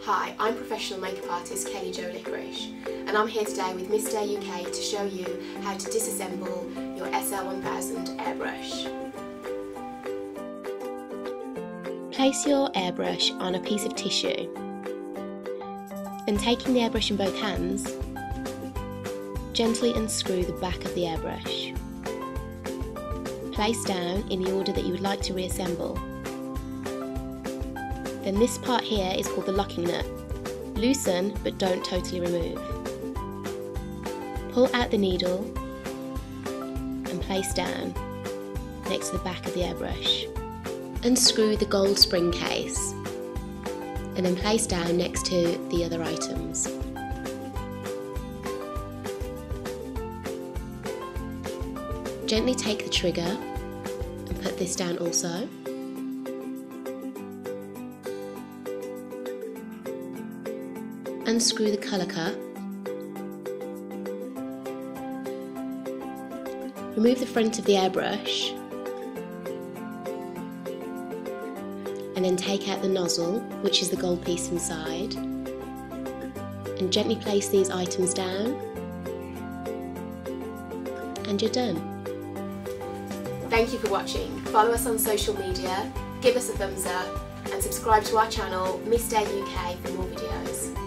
Hi, I'm professional makeup artist Kellie Jo Licorish, and I'm here today with Mistair UK to show you how to disassemble your SL1000 airbrush. Place your airbrush on a piece of tissue, and taking the airbrush in both hands, gently unscrew the back of the airbrush. Place down in the order that you would like to reassemble. Then this part here is called the locking nut. Loosen, but don't totally remove. Pull out the needle and place down next to the back of the airbrush. Unscrew the gold spring case and then place down next to the other items. Gently take the trigger and put this down also. Unscrew the colour cup. Remove the front of the airbrush and then take out the nozzle, which is the gold piece inside, and gently place these items down, and you're done. Thank you for watching. Follow us on social media, give us a thumbs up and subscribe to our channel Mistair UK for more videos.